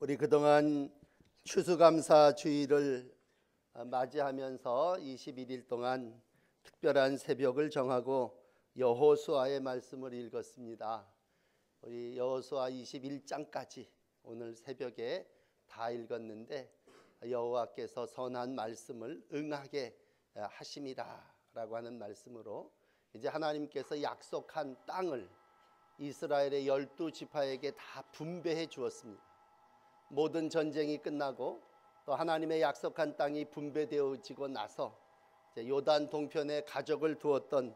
우리 그동안 추수감사 주일을 맞이하면서 21일 동안 특별한 새벽을 정하고 여호수아의 말씀을 읽었습니다. 우리 여호수아 21장까지 오늘 새벽에 다 읽었는데 여호와께서 선한 말씀을 응하게 하심이라 라고 하는 말씀으로 이제 하나님께서 약속한 땅을 이스라엘의 12지파에게 다 분배해 주었습니다. 모든 전쟁이 끝나고 또 하나님의 약속한 땅이 분배되어지고 나서 요단 동편에 가족을 두었던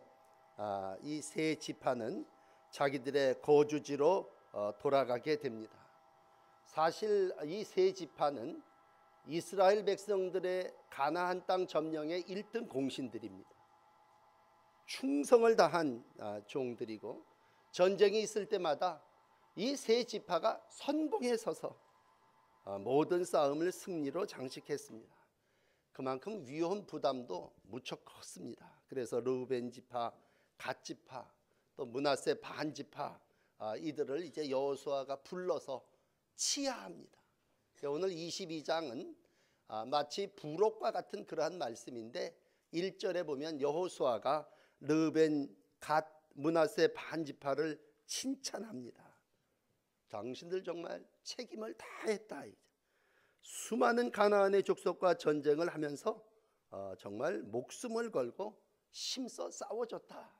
이 세 지파는 자기들의 거주지로 돌아가게 됩니다. 사실 이 세 지파는 이스라엘 백성들의 가나안 땅 점령의 1등 공신들입니다. 충성을 다한 종들이고 전쟁이 있을 때마다 이 세 지파가 선봉에 서서 모든 싸움을 승리로 장식했습니다. 그만큼 위험 부담도 무척 컸습니다. 그래서 르우벤 지파, 갓 지파, 또 므낫세 반 지파 이들을 이제 여호수아가 불러서 치하합니다. 오늘 22장은 마치 부록과 같은 그러한 말씀인데 1절에 보면 여호수아가 르우벤, 갓, 므낫세 반 지파를 칭찬합니다. 당신들 정말 책임을 다했다. 수많은 가나안의 족속과 전쟁을 하면서 정말 목숨을 걸고 힘써 싸워줬다.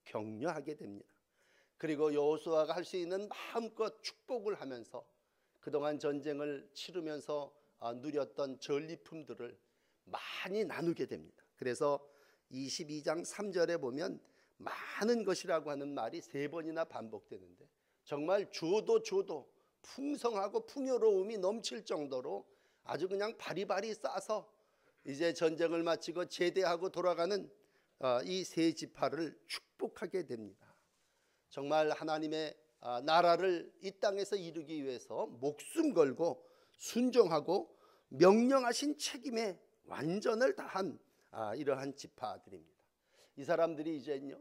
격려하게 됩니다. 그리고 여호수아가 할 수 있는 마음껏 축복을 하면서 그동안 전쟁을 치르면서 누렸던 전리품들을 많이 나누게 됩니다. 그래서 22장 3절에 보면 많은 것이라고 하는 말이 3번이나 반복되는데 정말 줘도 풍성하고 풍요로움이 넘칠 정도로 아주 그냥 바리바리 싸서 이제 전쟁을 마치고 제대하고 돌아가는 이 세 지파를 축복하게 됩니다. 정말 하나님의 나라를 이 땅에서 이루기 위해서 목숨 걸고 순종하고 명령하신 책임에 완전을 다한 이러한 지파들입니다. 이 사람들이 이제는요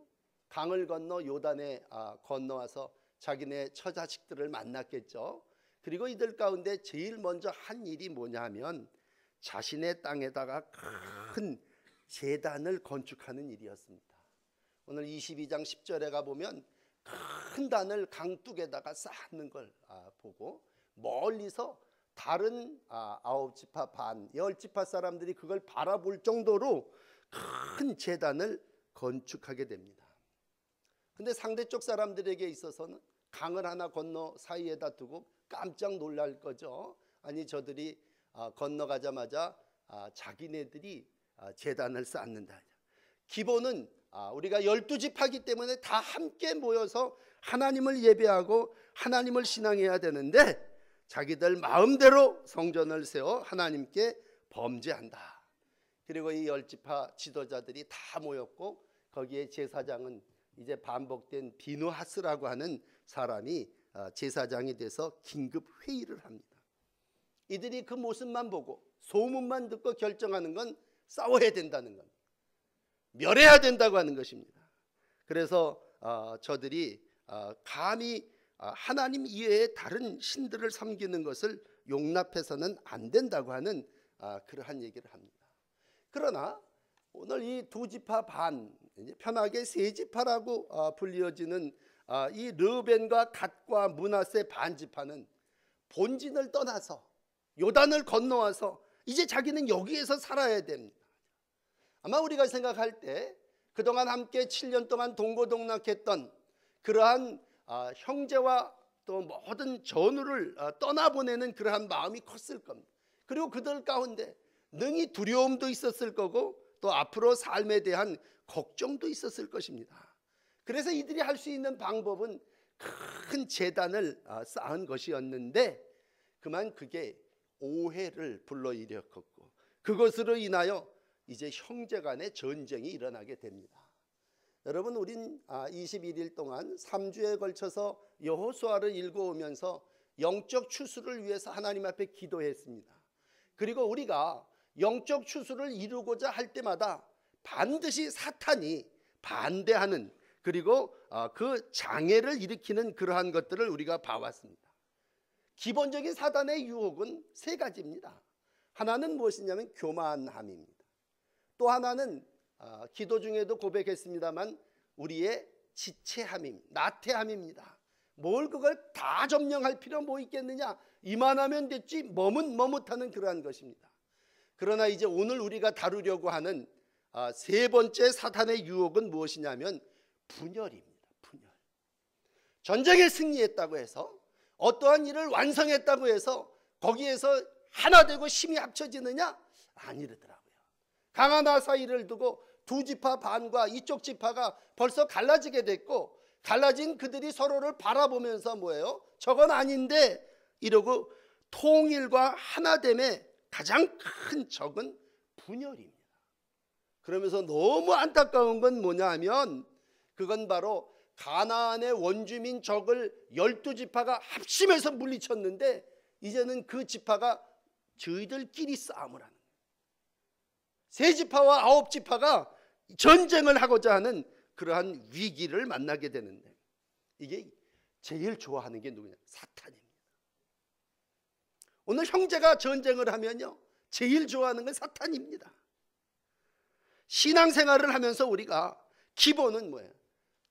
강을 건너 요단에 건너와서 자기네 처자식들을 만났겠죠. 그리고 이들 가운데 제일 먼저 한 일이 뭐냐 하면 자신의 땅에다가 큰 제단을 건축하는 일이었습니다. 오늘 22장 10절에 가보면 큰 단을 강둑에다가 쌓는 걸 보고 멀리서 다른 9지파 반 10지파 사람들이 그걸 바라볼 정도로 큰 제단을 건축하게 됩니다. 근데 상대쪽 사람들에게 있어서는 강을 하나 건너 사이에다 두고 깜짝 놀랄 거죠. 아니 저들이 건너가자마자 자기네들이 제단을 쌓는다. 기본은 우리가 12지파이기 때문에 다 함께 모여서 하나님을 예배하고 하나님을 신앙해야 되는데 자기들 마음대로 성전을 세워 하나님께 범죄한다. 그리고 이 10지파 지도자들이 다 모였고 거기에 제사장은 이제 반복된 비누하스라고 하는 사람이 제사장이 돼서 긴급 회의를 합니다. 이들이 그 모습만 보고 소문만 듣고 결정하는 건 싸워야 된다는 건 멸해야 된다고 하는 것입니다. 그래서 저들이 감히 하나님 이외의 다른 신들을 섬기는 것을 용납해서는 안 된다고 하는 그러한 얘기를 합니다. 그러나 오늘 이 2지파 반 편하게 3지파라고 불리어지는 이 르벤과 갓과 므낫세 반 지파는 본진을 떠나서 요단을 건너와서 이제 자기는 여기에서 살아야 됩니다. 아마 우리가 생각할 때 그동안 함께 7년 동안 동고동락했던 그러한 형제와 또 모든 전우를 떠나보내는 그러한 마음이 컸을 겁니다. 그리고 그들 가운데 능히 두려움도 있었을 거고 또 앞으로 삶에 대한 걱정도 있었을 것입니다. 그래서 이들이 할 수 있는 방법은 큰 제단을 쌓은 것이었는데 그만 그게 오해를 불러일으켰고 그것으로 인하여 이제 형제간의 전쟁이 일어나게 됩니다. 여러분 우린 21일 동안 3주에 걸쳐서 여호수아를 읽어오면서 영적 추수를 위해서 하나님 앞에 기도했습니다. 그리고 우리가 영적 추수를 이루고자 할 때마다 반드시 사탄이 반대하는 그리고 그 장애를 일으키는 그러한 것들을 우리가 봐왔습니다. 기본적인 사단의 유혹은 세 가지입니다. 하나는 무엇이냐면 교만함입니다. 또 하나는 기도 중에도 고백했습니다만 우리의 지체함입니다. 나태함입니다. 뭘 그걸 다 점령할 필요 뭐 있겠느냐, 이만하면 됐지, 머뭇머뭇하는 그러한 것입니다. 그러나 이제 오늘 우리가 다루려고 하는 세 번째 사탄의 유혹은 무엇이냐면 분열입니다. 분열. 전쟁에 승리했다고 해서, 어떠한 일을 완성했다고 해서 거기에서 하나 되고 힘이 합쳐지느냐? 아니더라고요. 강한 나 사이를 두고 두 지파 반과 이쪽 지파가 벌써 갈라지게 됐고, 갈라진 그들이 서로를 바라보면서 뭐예요? 저건 아닌데 이러고 통일과 하나됨의 가장 큰 적은 분열입니다. 그러면서 너무 안타까운 건 뭐냐 하면, 그건 바로 가나안의 원주민 적을 12지파가 합심해서 물리쳤는데 이제는 그 지파가 저희들끼리 싸움을 하는 거예요. 세 지파와 9지파가 전쟁을 하고자 하는 그러한 위기를 만나게 되는데, 이게 제일 좋아하는 게 누구냐? 사탄입니다. 오늘 형제가 전쟁을 하면요, 제일 좋아하는 건 사탄입니다. 신앙생활을 하면서 우리가 기본은 뭐예요?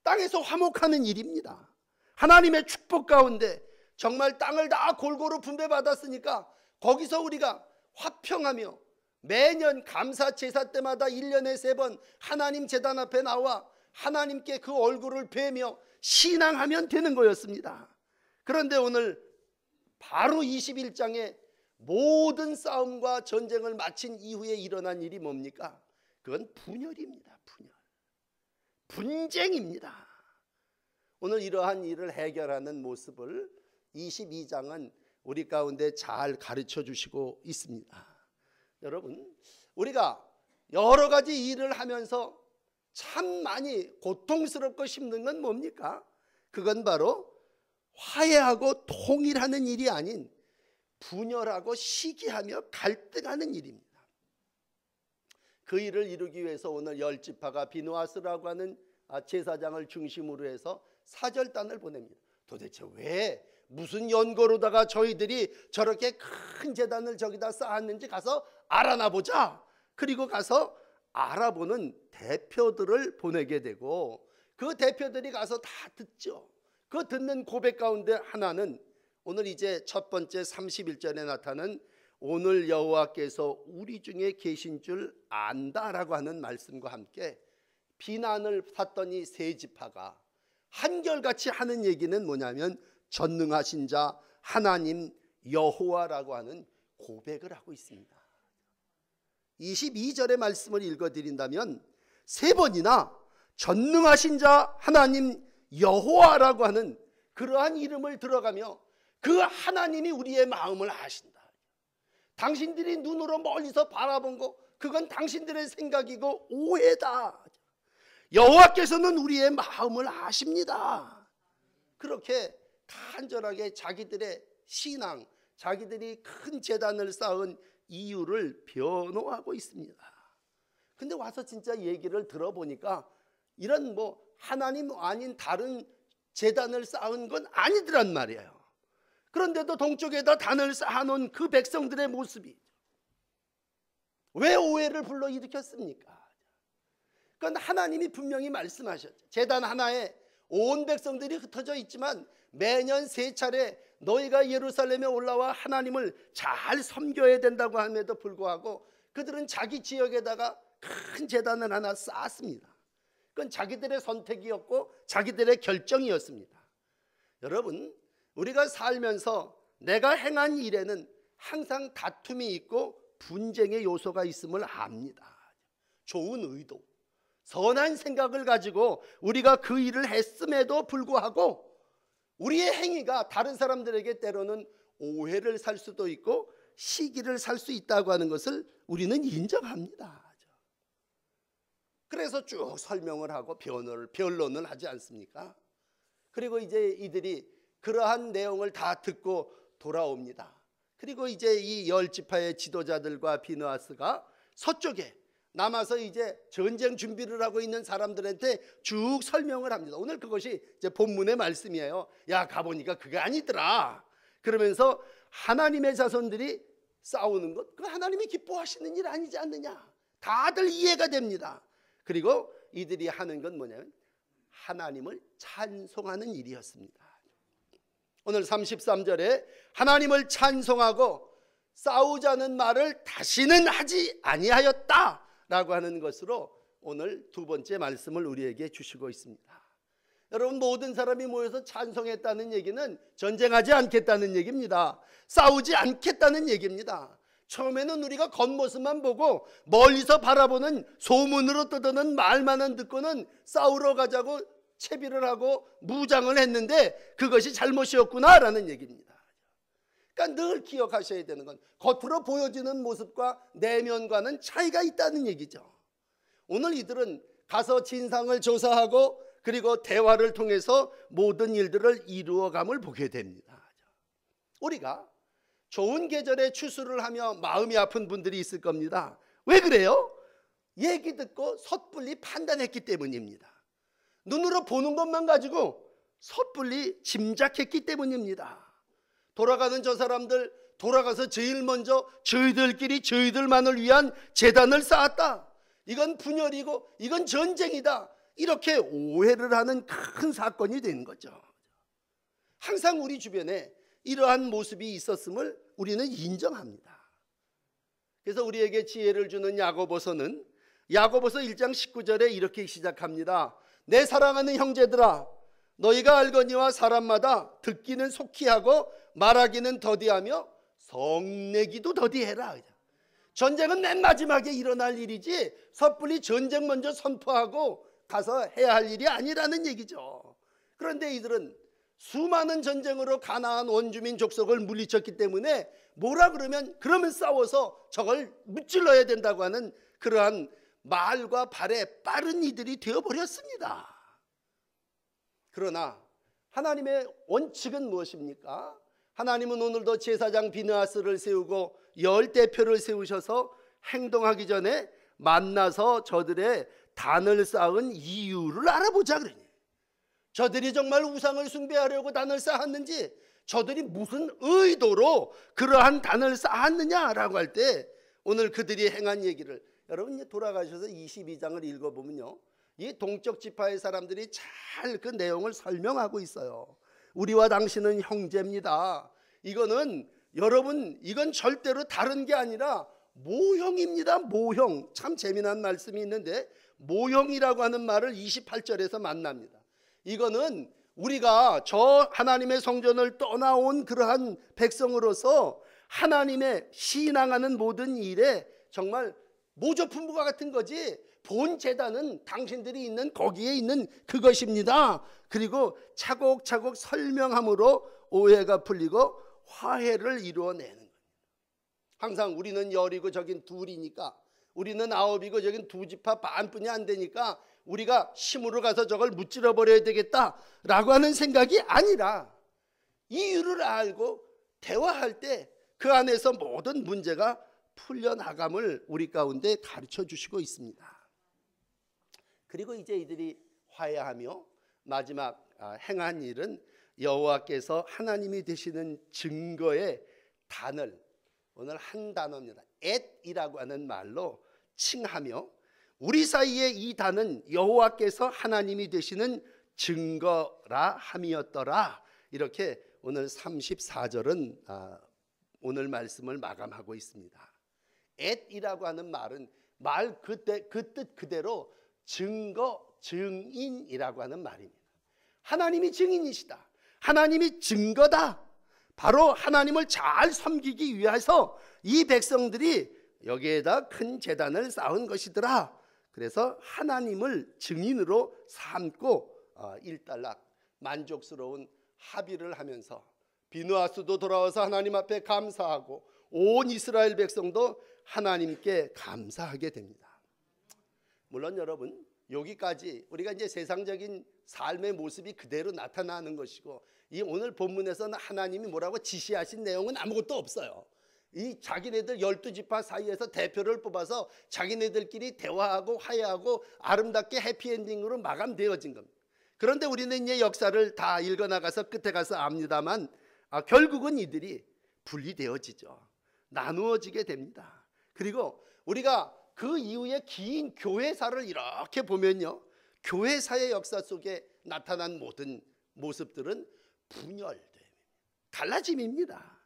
땅에서 화목하는 일입니다. 하나님의 축복 가운데 정말 땅을 다 골고루 분배받았으니까 거기서 우리가 화평하며 매년 감사 제사 때마다 1년에 3번 하나님 제단 앞에 나와 하나님께 그 얼굴을 뵈며 신앙하면 되는 거였습니다. 그런데 오늘 바로 21장에 모든 싸움과 전쟁을 마친 이후에 일어난 일이 뭡니까? 그건 분열입니다. 분열. 분쟁입니다. 오늘 이러한 일을 해결하는 모습을 22장은 우리 가운데 잘 가르쳐 주시고 있습니다. 여러분, 우리가 여러 가지 일을 하면서 참 많이 고통스럽고 힘든 건 뭡니까? 그건 바로 화해하고 통일하는 일이 아닌 분열하고 시기하며 갈등하는 일입니다. 그 일을 이루기 위해서 오늘 10지파가 비누아스라고 하는 제사장을 중심으로 해서 사절단을 보냅니다. 도대체 왜 무슨 연고로다가 저희들이 저렇게 큰 제단을 저기다 쌓았는지 가서 알아나 보자. 그리고 가서 알아보는 대표들을 보내게 되고, 그 대표들이 가서 다 듣죠. 그 듣는 고백 가운데 하나는 오늘 이제 첫 번째 31절에 나타난 오늘 여호와께서 우리 중에 계신 줄 안다라고 하는 말씀과 함께 비난을 샀더니 세 지파가 한결같이 하는 얘기는 뭐냐면 전능하신 자 하나님 여호와라고 하는 고백을 하고 있습니다. 22절의 말씀을 읽어드린다면 세 번이나 전능하신 자 하나님 여호와라고 하는 그러한 이름을 들어가며 그 하나님이 우리의 마음을 아신다. 당신들이 눈으로 멀리서 바라본 거 그건 당신들의 생각이고 오해다. 여호와께서는 우리의 마음을 아십니다. 그렇게 간절하게 자기들의 신앙, 자기들이 큰 제단을 쌓은 이유를 변호하고 있습니다. 근데 와서 진짜 얘기를 들어보니까 이런 뭐 하나님 아닌 다른 제단을 쌓은 건 아니더란 말이에요. 그런데도 동쪽에다 단을 쌓아놓은 그 백성들의 모습이 왜 오해를 불러일으켰습니까? 그건 하나님이 분명히 말씀하셨죠. 제단 하나에 온 백성들이 흩어져 있지만 매년 3차례 너희가 예루살렘에 올라와 하나님을 잘 섬겨야 된다고 함에도 불구하고 그들은 자기 지역에다가 큰 제단을 하나 쌓았습니다. 그건 자기들의 선택이었고 자기들의 결정이었습니다. 여러분, 우리가 살면서 내가 행한 일에는 항상 다툼이 있고 분쟁의 요소가 있음을 압니다. 좋은 의도, 선한 생각을 가지고 우리가 그 일을 했음에도 불구하고 우리의 행위가 다른 사람들에게 때로는 오해를 살 수도 있고 시기를 살 수 있다고 하는 것을 우리는 인정합니다. 그래서 쭉 설명을 하고 변론을 하지 않습니까? 그리고 이제 이들이 그러한 내용을 다 듣고 돌아옵니다. 그리고 이제 이 10지파의 지도자들과 비느하스가 서쪽에 남아서 이제 전쟁 준비를 하고 있는 사람들한테 쭉 설명을 합니다. 오늘 그것이 이제 본문의 말씀이에요. 야, 가보니까 그게 아니더라. 그러면서 하나님의 자손들이 싸우는 것, 그 하나님이 기뻐하시는 일 아니지 않느냐. 다들 이해가 됩니다. 그리고 이들이 하는 건 뭐냐면 하나님을 찬송하는 일이었습니다. 오늘 33절에 하나님을 찬송하고 싸우자는 말을 다시는 하지 아니하였다라고 하는 것으로 오늘 두 번째 말씀을 우리에게 주시고 있습니다. 여러분, 모든 사람이 모여서 찬송했다는 얘기는 전쟁하지 않겠다는 얘기입니다. 싸우지 않겠다는 얘기입니다. 처음에는 우리가 겉모습만 보고 멀리서 바라보는 소문으로 떠드는 말만은 듣고는 싸우러 가자고 채비를 하고 무장을 했는데 그것이 잘못이었구나라는 얘기입니다. 그러니까 늘 기억하셔야 되는 건 겉으로 보여지는 모습과 내면과는 차이가 있다는 얘기죠. 오늘 이들은 가서 진상을 조사하고 그리고 대화를 통해서 모든 일들을 이루어감을 보게 됩니다. 우리가 좋은 계절에 추수를 하며 마음이 아픈 분들이 있을 겁니다. 왜 그래요? 얘기 듣고 섣불리 판단했기 때문입니다. 눈으로 보는 것만 가지고 섣불리 짐작했기 때문입니다. 돌아가는 저 사람들, 돌아가서 제일 먼저 저희들끼리 저희들만을 위한 재단을 쌓았다. 이건 분열이고 이건 전쟁이다. 이렇게 오해를 하는 큰 사건이 된 거죠. 항상 우리 주변에 이러한 모습이 있었음을 우리는 인정합니다. 그래서 우리에게 지혜를 주는 야고보서는 야고보서 1장 19절에 이렇게 시작합니다. 내 사랑하는 형제들아, 너희가 알거니와 사람마다 듣기는 속히 하고 말하기는 더디하며 성내기도 더디해라. 전쟁은 맨 마지막에 일어날 일이지 섣불리 전쟁 먼저 선포하고 가서 해야 할 일이 아니라는 얘기죠. 그런데 이들은 수많은 전쟁으로 가나안 원주민 족속을 물리쳤기 때문에 뭐라 그러면 싸워서 저걸 무찔러야 된다고 하는 그러한 말과 발에 빠른 이들이 되어버렸습니다. 그러나 하나님의 원칙은 무엇입니까? 하나님은 오늘도 제사장 비느하스를 세우고 열 대표를 세우셔서 행동하기 전에 만나서 저들의 단을 쌓은 이유를 알아보자 그러니, 저들이 정말 우상을 숭배하려고 단을 쌓았는지, 저들이 무슨 의도로 그러한 단을 쌓았느냐라고 할 때 오늘 그들이 행한 얘기를 여러분 돌아가셔서 22장을 읽어보면요, 이 동쪽 지파의 사람들이 잘 그 내용을 설명하고 있어요. 우리와 당신은 형제입니다. 이거는 여러분, 이건 절대로 다른 게 아니라 모형입니다. 모형. 참 재미난 말씀이 있는데 모형이라고 하는 말을 28절에서 만납니다. 이거는 우리가 저 하나님의 성전을 떠나온 그러한 백성으로서 하나님의 신앙하는 모든 일에 정말 모조품부가 같은 거지, 본 재단은 당신들이 있는 거기에 있는 그것입니다. 그리고 차곡차곡 설명함으로 오해가 풀리고 화해를 이루어내는 겁니다. 항상 우리는 열이고 저긴 둘이니까, 우리는 아홉이고 저긴 두 지파 반뿐이 안 되니까 우리가 힘으로 가서 저걸 무찔러 버려야 되겠다라고 하는 생각이 아니라 이유를 알고 대화할 때 그 안에서 모든 문제가 풀려나감을 우리 가운데 가르쳐 주시고 있습니다. 그리고 이제 이들이 화해하며 마지막 행한 일은 여호와께서 하나님이 되시는 증거의 단을, 오늘 한 단어입니다. 앳이라고 하는 말로 칭하며 우리 사이에 이 단은 여호와께서 하나님이 되시는 증거라 함이었더라. 이렇게 오늘 34절은 오늘 말씀을 마감하고 있습니다. 앳이라고 하는 말은 말 그 뜻 그대로 증거, 증인이라고 하는 말입니다. 하나님이 증인이시다. 하나님이 증거다. 바로 하나님을 잘 섬기기 위해서 이 백성들이 여기에다 큰 제단을 쌓은 것이더라. 그래서 하나님을 증인으로 삼고 일단락 만족스러운 합의를 하면서 비느하스도 돌아와서 하나님 앞에 감사하고 온 이스라엘 백성도 하나님께 감사하게 됩니다. 물론 여러분, 여기까지 우리가 이제 세상적인 삶의 모습이 그대로 나타나는 것이고, 이 오늘 본문에서는 하나님이 뭐라고 지시하신 내용은 아무것도 없어요. 이 자기네들 12지파 사이에서 대표를 뽑아서 자기네들끼리 대화하고 화해하고 아름답게 해피엔딩으로 마감되어진 겁니다. 그런데 우리는 이제 역사를 다 읽어나가서 끝에 가서 압니다만 결국은 이들이 분리되어지죠. 나누어지게 됩니다. 그리고 우리가 그 이후에 긴 교회사를 이렇게 보면요, 교회사의 역사 속에 나타난 모든 모습들은 분열됨, 갈라짐입니다.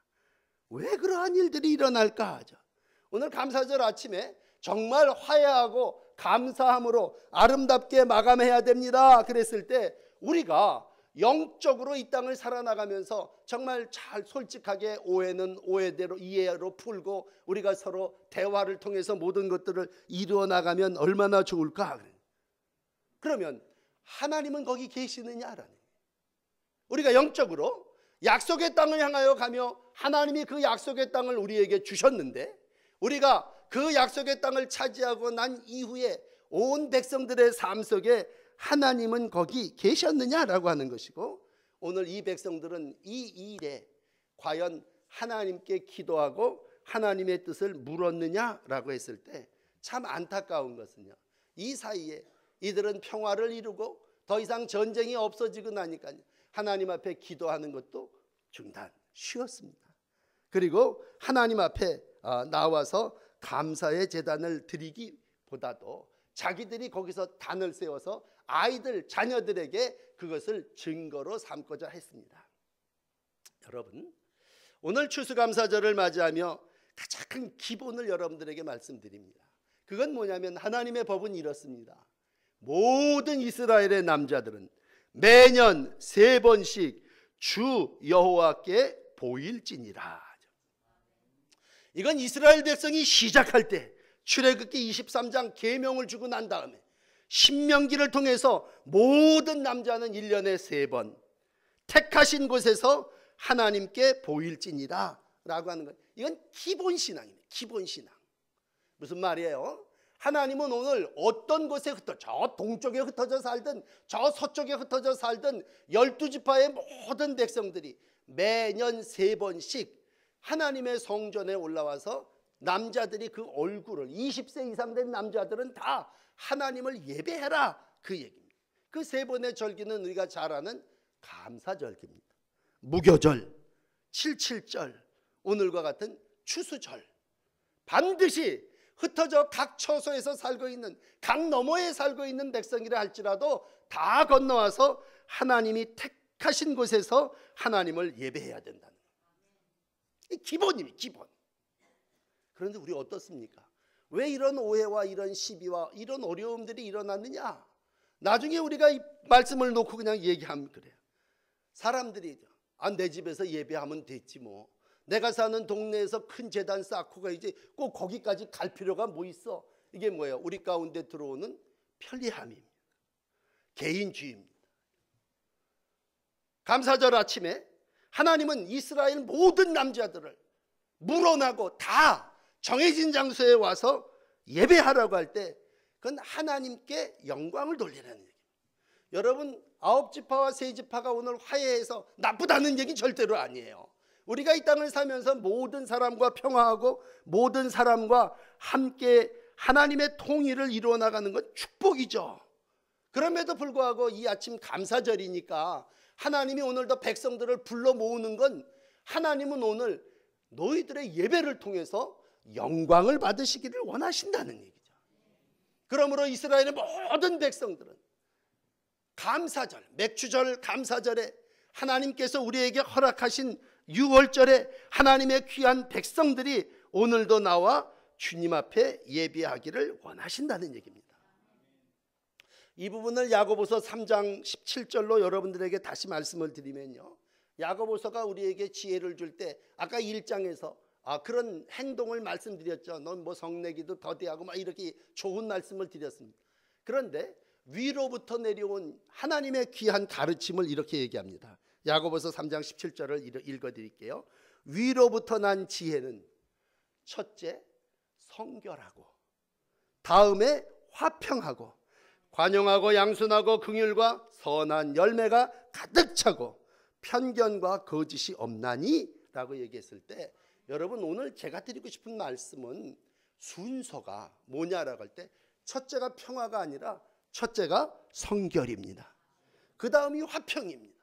왜 그러한 일들이 일어날까 하죠. 오늘 감사절 아침에 정말 화해하고 감사함으로 아름답게 마감해야 됩니다 그랬을 때, 우리가 영적으로 이 땅을 살아나가면서 정말 잘 솔직하게 오해는 오해대로 이해로 풀고 우리가 서로 대화를 통해서 모든 것들을 이루어 나가면 얼마나 좋을까. 그러면 하나님은 거기 계시느냐라는, 우리가 영적으로 약속의 땅을 향하여 가며 하나님이 그 약속의 땅을 우리에게 주셨는데, 우리가 그 약속의 땅을 차지하고 난 이후에 온 백성들의 삶 속에 하나님은 거기 계셨느냐라고 하는 것이고, 오늘 이 백성들은 이 일에 과연 하나님께 기도하고 하나님의 뜻을 물었느냐라고 했을 때 참 안타까운 것은요, 이 사이에 이들은 평화를 이루고 더 이상 전쟁이 없어지고 나니까 하나님 앞에 기도하는 것도 중단, 쉬었습니다. 그리고 하나님 앞에 나와서 감사의 제단을 드리기보다도 자기들이 거기서 단을 세워서 아이들, 자녀들에게 그것을 증거로 삼고자 했습니다. 여러분, 오늘 추수감사절을 맞이하며 가장 큰 기본을 여러분들에게 말씀드립니다. 그건 뭐냐면 하나님의 법은 이렇습니다. 모든 이스라엘의 남자들은 매년 3번씩 주 여호와께 보일지니라. 이건 이스라엘 백성이 시작할 때 출애굽기 23장 계명을 주고 난 다음에 신명기를 통해서 모든 남자는 1년에 3번 택하신 곳에서 하나님께 보일지니라 라고 하는 거예요. 이건 기본신앙입니다. 기본신앙. 무슨 말이에요? 하나님은 오늘 어떤 곳에 저 동쪽에 흩어져 살든 저 서쪽에 흩어져 살든 12지파의 모든 백성들이 매년 3번씩 하나님의 성전에 올라와서 남자들이 그 얼굴을, 20세 이상 된 남자들은 다 하나님을 예배해라, 그 얘기입니다. 그 3번의 절기는 우리가 잘 아는 감사절기입니다. 무교절, 77절, 오늘과 같은 추수절. 반드시 흩어져 각 처소에서 살고 있는, 강 너머에 살고 있는 백성이라 할지라도 다 건너와서 하나님이 택하신 곳에서 하나님을 예배해야 된다는 거예요. 기본입니다. 기본. 그런데 우리 어떻습니까? 왜 이런 오해와 이런 시비와 이런 어려움들이 일어났느냐? 나중에 우리가 이 말씀을 놓고 그냥 얘기하면 그래요. 사람들이 내 집에서 예배하면 됐지 뭐. 내가 사는 동네에서 큰 제단 쌓고 가야지 꼭 거기까지 갈 필요가 뭐 있어. 이게 뭐예요? 우리 가운데 들어오는 편리함입니다. 개인주의입니다. 감사절 아침에 하나님은 이스라엘 모든 남자들을 물어나고 다 정해진 장소에 와서 예배하라고 할 때 그건 하나님께 영광을 돌리라는 얘기입니다. 여러분, 9지파와 3지파가 오늘 화해해서 나쁘다는 얘기 절대로 아니에요. 우리가 이 땅을 살면서 모든 사람과 평화하고 모든 사람과 함께 하나님의 통일을 이루어 나가는 건 축복이죠. 그럼에도 불구하고 이 아침 감사절이니까 하나님이 오늘도 백성들을 불러 모으는 건 하나님은 오늘 너희들의 예배를 통해서 영광을 받으시기를 원하신다는 얘기죠. 그러므로 이스라엘의 모든 백성들은 감사절, 맥주절 감사절에 하나님께서 우리에게 허락하신 6월절에 하나님의 귀한 백성들이 오늘도 나와 주님 앞에 예배하기를 원하신다는 얘기입니다. 이 부분을 야고보서 3장 17절로 여러분들에게 다시 말씀을 드리면요, 야고보서가 우리에게 지혜를 줄 때 아까 1장에서 그런 행동을 말씀드렸죠. 넌 뭐 성내기도 더디하고 막 이렇게 좋은 말씀을 드렸습니다. 그런데 위로부터 내려온 하나님의 귀한 가르침을 이렇게 얘기합니다. 야고보서 3장 17절을 읽어드릴게요. 위로부터 난 지혜는 첫째 성결하고, 다음에 화평하고, 관용하고 양순하고 긍휼과 선한 열매가 가득 차고 편견과 거짓이 없나니 라고 얘기했을 때, 여러분 오늘 제가 드리고 싶은 말씀은 순서가 뭐냐라고 할 때 첫째가 평화가 아니라 첫째가 성결입니다. 그 다음이 화평입니다.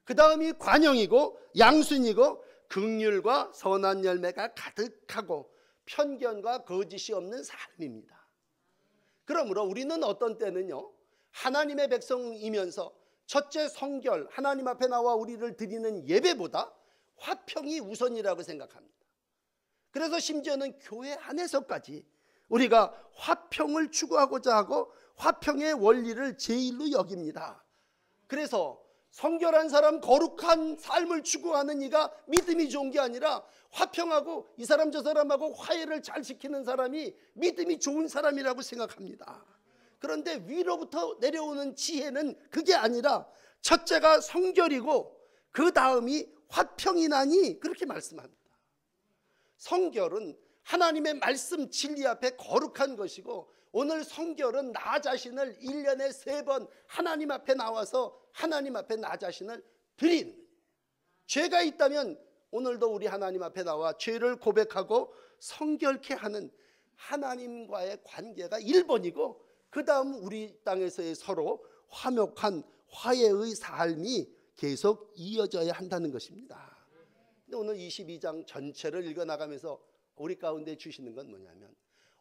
그 다음이 관용이고 양순이고 긍휼과 선한 열매가 가득하고 편견과 거짓이 없는 삶입니다. 그러므로 우리는 어떤 때는요, 하나님의 백성이면서 첫째 성결, 하나님 앞에 나와 우리를 드리는 예배보다 화평이 우선이라고 생각합니다. 그래서 심지어는 교회 안에서까지 우리가 화평을 추구하고자 하고 화평의 원리를 제일로 여깁니다. 그래서 성결한 사람, 거룩한 삶을 추구하는 이가 믿음이 좋은 게 아니라 화평하고 이 사람 저 사람하고 화해를 잘 지키는 사람이 믿음이 좋은 사람이라고 생각합니다. 그런데 위로부터 내려오는 지혜는 그게 아니라 첫째가 성결이고 그 다음이 화평이 나니 그렇게 말씀합니다. 성결은 하나님의 말씀 진리 앞에 거룩한 것이고, 오늘 성결은 나 자신을 1년에 3번 하나님 앞에 나와서 하나님 앞에 나 자신을 드리는 거예요. 죄가 있다면 오늘도 우리 하나님 앞에 나와 죄를 고백하고 성결케 하는 하나님과의 관계가 1번이고, 그 다음 우리 땅에서의 서로 화목한 화해의 삶이 계속 이어져야 한다는 것입니다. 근데 오늘 22장 전체를 읽어나가면서 우리 가운데 주시는 건 뭐냐면,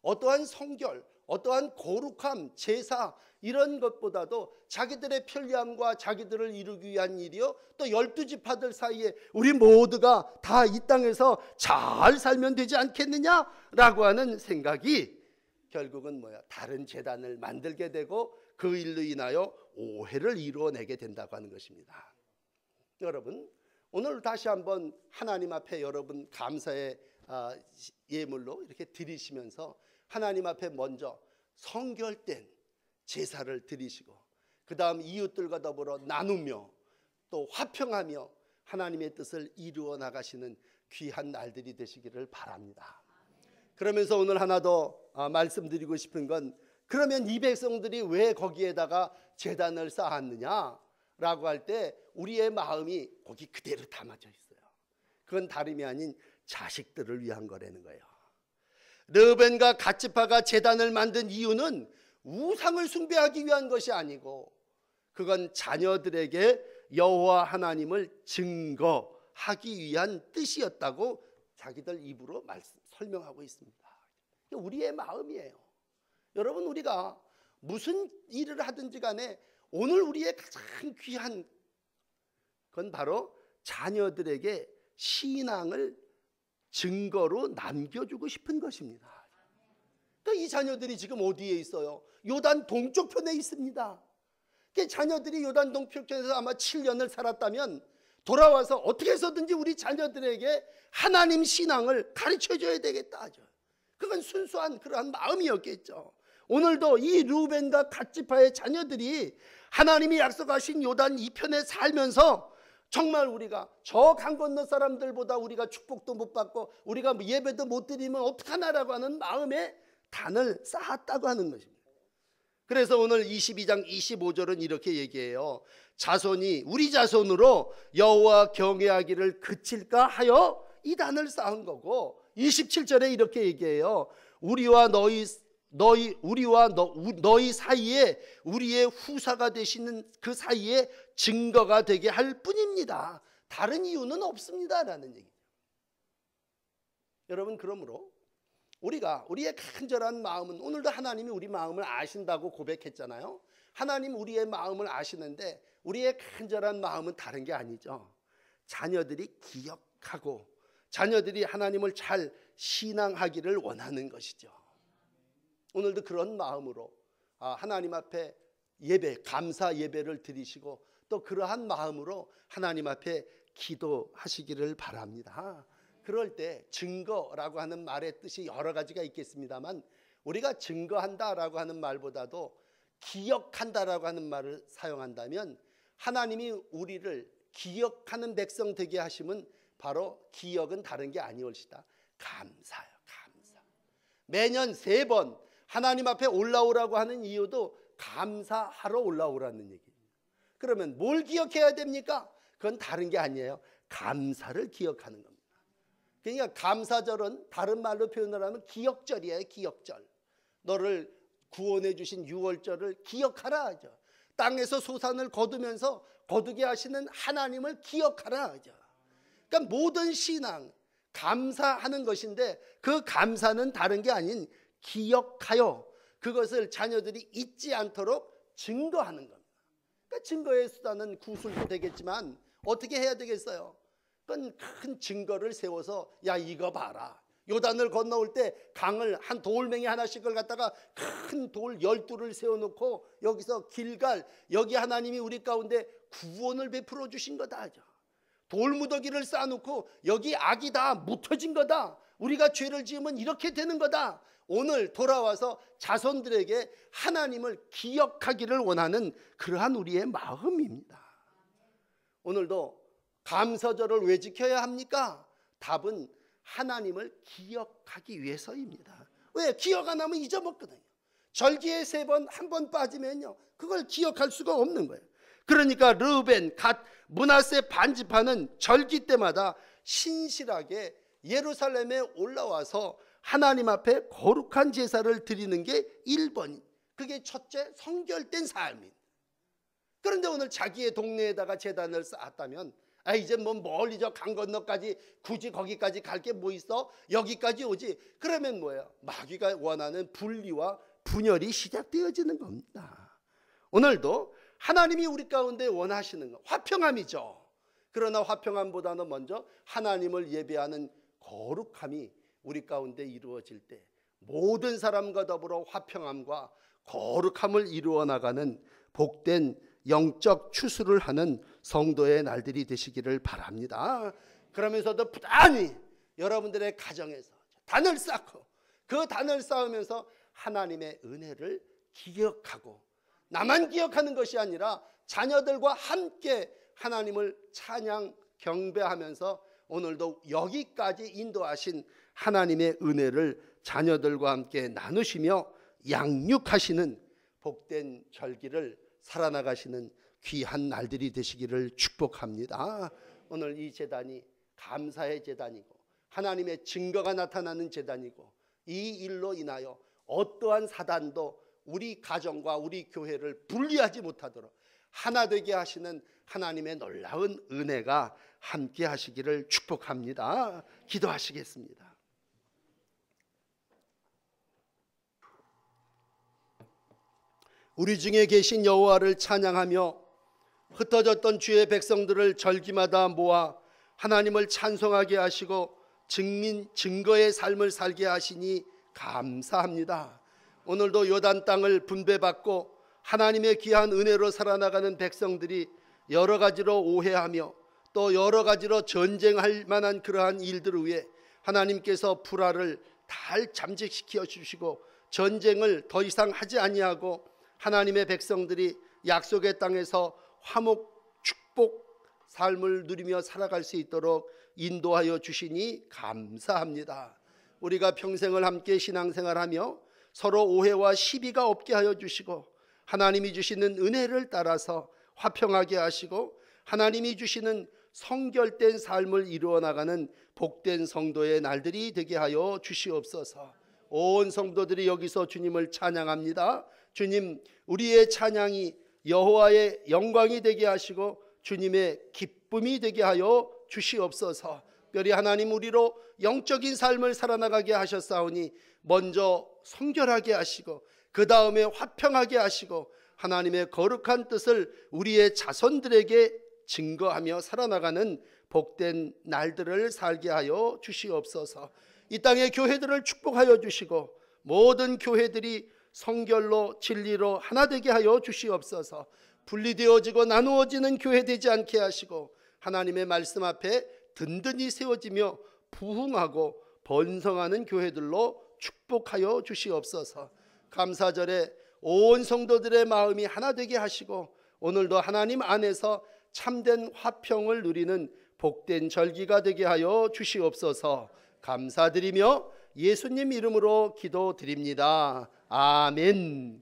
어떠한 성결, 어떠한 거룩함, 제사 이런 것보다도 자기들의 편리함과 자기들을 이루기 위한 일이요, 또 12지파들 사이에 우리 모두가 다 이 땅에서 잘 살면 되지 않겠느냐라고 하는 생각이 결국은 뭐야? 다른 제단을 만들게 되고 그 일로 인하여 오해를 이루어내게 된다고 하는 것입니다. 여러분, 오늘 다시 한번 하나님 앞에 여러분 감사의 예물로 이렇게 드리시면서 하나님 앞에 먼저 성결된 제사를 드리시고, 그 다음 이웃들과 더불어 나누며 또 화평하며 하나님의 뜻을 이루어 나가시는 귀한 날들이 되시기를 바랍니다. 그러면서 오늘 하나 더 말씀드리고 싶은 건, 그러면 이 백성들이 왜 거기에다가 제단을 쌓았느냐라고 할 때 우리의 마음이 거기 그대로 담아져 있어요. 그건 다름이 아닌 자식들을 위한 거라는 거예요. 르벤과 갓지파가 제단을 만든 이유는 우상을 숭배하기 위한 것이 아니고, 그건 자녀들에게 여호와 하나님을 증거하기 위한 뜻이었다고 자기들 입으로 설명하고 있습니다. 우리의 마음이에요. 여러분, 우리가 무슨 일을 하든지 간에 오늘 우리의 가장 귀한 건 바로 자녀들에게 신앙을 증거로 남겨주고 싶은 것입니다. 그러니까 이 자녀들이 지금 어디에 있어요? 요단 동쪽 편에 있습니다. 그러니까 자녀들이 요단 동쪽편에서 아마 7년을 살았다면 돌아와서 어떻게 해서든지 우리 자녀들에게 하나님 신앙을 가르쳐줘야 되겠다 하죠. 그건 순수한 그러한 마음이었겠죠. 오늘도 이 르벤과 갓지파의 자녀들이 하나님이 약속하신 요단 이편에 살면서 정말 우리가 저 강 건너 사람들보다 우리가 축복도 못 받고 우리가 예배도 못 드리면 어떡하나라고 하는 마음에 단을 쌓았다고 하는 것입니다. 그래서 오늘 22장 25절은 이렇게 얘기해요. 자손이 우리 자손으로 여호와 경외하기를 그칠까 하여 이 단을 쌓은 거고, 27절에 이렇게 얘기해요. 우리와 너희 사이에 우리의 후사가 되시는 그 사이에 증거가 되게 할 뿐입니다. 다른 이유는 없습니다 라는 얘기죠. 여러분, 그러므로 우리의 간절한 마음은, 오늘도 하나님이 우리 마음을 아신다고 고백했잖아요. 하나님 우리의 마음을 아시는데 우리의 간절한 마음은 다른 게 아니죠. 자녀들이 기억하고 자녀들이 하나님을 잘 신앙하기를 원하는 것이죠. 오늘도 그런 마음으로 하나님 앞에 예배, 감사 예배를 드리시고 또 그러한 마음으로 하나님 앞에 기도하시기를 바랍니다. 그럴 때 증거라고 하는 말의 뜻이 여러 가지가 있겠습니다만, 우리가 증거한다라고 하는 말보다도 기억한다라고 하는 말을 사용한다면, 하나님이 우리를 기억하는 백성 되게 하시면 바로 기억은 다른 게 아니올시다. 감사요, 감사. 매년 3번 하나님 앞에 올라오라고 하는 이유도 감사하러 올라오라는 얘기입니다. 그러면 뭘 기억해야 됩니까? 그건 다른 게 아니에요. 감사를 기억하는 겁니다. 그러니까 감사절은 다른 말로 표현을 하면 기억절이에요. 기억절. 너를 구원해 주신 6월절을 기억하라 하죠. 땅에서 소산을 거두면서 거두게 하시는 하나님을 기억하라. 그러니까 모든 신앙 감사하는 것인데 그 감사는 다른 게 아닌 기억하여 그것을 자녀들이 잊지 않도록 증거하는 겁니다. 그러니까 증거의 수단은 구술도 되겠지만 어떻게 해야 되겠어요? 그건 큰 증거를 세워서 야 이거 봐라. 요단을 건너올 때 강을 한 돌멩이 하나씩을 갖다가 큰 돌 12를 세워놓고 여기서 길갈 여기 하나님이 우리 가운데 구원을 베풀어 주신 거다. 돌무더기를 쌓아놓고 여기 악이 다 묻혀진 거다. 우리가 죄를 지으면 이렇게 되는 거다. 오늘 돌아와서 자손들에게 하나님을 기억하기를 원하는 그러한 우리의 마음입니다. 오늘도 감사절을 왜 지켜야 합니까? 답은 하나님을 기억하기 위해서입니다. 왜? 기억 안 하면 잊어먹거든요. 절기에 3번, 한 번 빠지면요 그걸 기억할 수가 없는 거예요. 그러니까 르우벤, 갓, 므낫세 반지파는 절기 때마다 신실하게 예루살렘에 올라와서 하나님 앞에 거룩한 제사를 드리는 게 1번. 그게 첫째 성결된 삶입니다. 그런데 오늘 자기의 동네에다가 제단을 쌓았다면 이제 뭐 멀리 저 강 건너까지 굳이 거기까지 갈 게 뭐 있어? 여기까지 오지. 그러면 뭐예요? 마귀가 원하는 분리와 분열이 시작되어지는 겁니다. 오늘도 하나님이 우리 가운데 원하시는 건 화평함이죠. 그러나 화평함보다는 먼저 하나님을 예배하는 거룩함이 우리 가운데 이루어질 때 모든 사람과 더불어 화평함과 거룩함을 이루어 나가는 복된 영적 추수를 하는 성도의 날들이 되시기를 바랍니다. 그러면서도 부단히 여러분들의 가정에서 단을 쌓고 그 단을 쌓으면서 하나님의 은혜를 기억하고 나만 기억하는 것이 아니라 자녀들과 함께 하나님을 찬양 경배하면서 오늘도 여기까지 인도하신 하나님의 은혜를 자녀들과 함께 나누시며 양육하시는 복된 절기를 살아나가시는 귀한 날들이 되시기를 축복합니다. 오늘 이 제단이 감사의 제단이고 하나님의 증거가 나타나는 제단이고 이 일로 인하여 어떠한 사단도 우리 가정과 우리 교회를 분리하지 못하도록 하나 되게 하시는 하나님의 놀라운 은혜가 함께 하시기를 축복합니다. 기도하시겠습니다. 우리 중에 계신 여호와를 찬양하며 흩어졌던 주의 백성들을 절기마다 모아 하나님을 찬송하게 하시고 증거의 삶을 살게 하시니 감사합니다. 오늘도 요단 땅을 분배받고 하나님의 귀한 은혜로 살아나가는 백성들이 여러 가지로 오해하며 또 여러 가지로 전쟁할 만한 그러한 일들을 위해 하나님께서 불화를 잘 잠식시켜 주시고 전쟁을 더 이상 하지 아니하고 하나님의 백성들이 약속의 땅에서 화목 축복 삶을 누리며 살아갈 수 있도록 인도하여 주시니 감사합니다. 우리가 평생을 함께 신앙생활하며 서로 오해와 시비가 없게 하여 주시고 하나님이 주시는 은혜를 따라서 화평하게 하시고 하나님이 주시는 성결된 삶을 이루어 나가는 복된 성도의 날들이 되게 하여 주시옵소서. 온 성도들이 여기서 주님을 찬양합니다. 주님, 우리의 찬양이 여호와의 영광이 되게 하시고 주님의 기쁨이 되게 하여 주시옵소서. 특별히 하나님 우리로 영적인 삶을 살아나가게 하셨사오니 먼저 성결하게 하시고 그 다음에 화평하게 하시고 하나님의 거룩한 뜻을 우리의 자손들에게 증거하며 살아나가는 복된 날들을 살게 하여 주시옵소서. 이 땅의 교회들을 축복하여 주시고 모든 교회들이 성결로 진리로 하나 되게 하여 주시옵소서. 분리되어지고 나누어지는 교회 되지 않게 하시고 하나님의 말씀 앞에 든든히 세워지며 부흥하고 번성하는 교회들로 축복하여 주시옵소서. 감사절에 온 성도들의 마음이 하나 되게 하시고 오늘도 하나님 안에서 참된 화평을 누리는 복된 절기가 되게 하여 주시옵소서. 감사드리며 예수님 이름으로 기도드립니다. 아멘.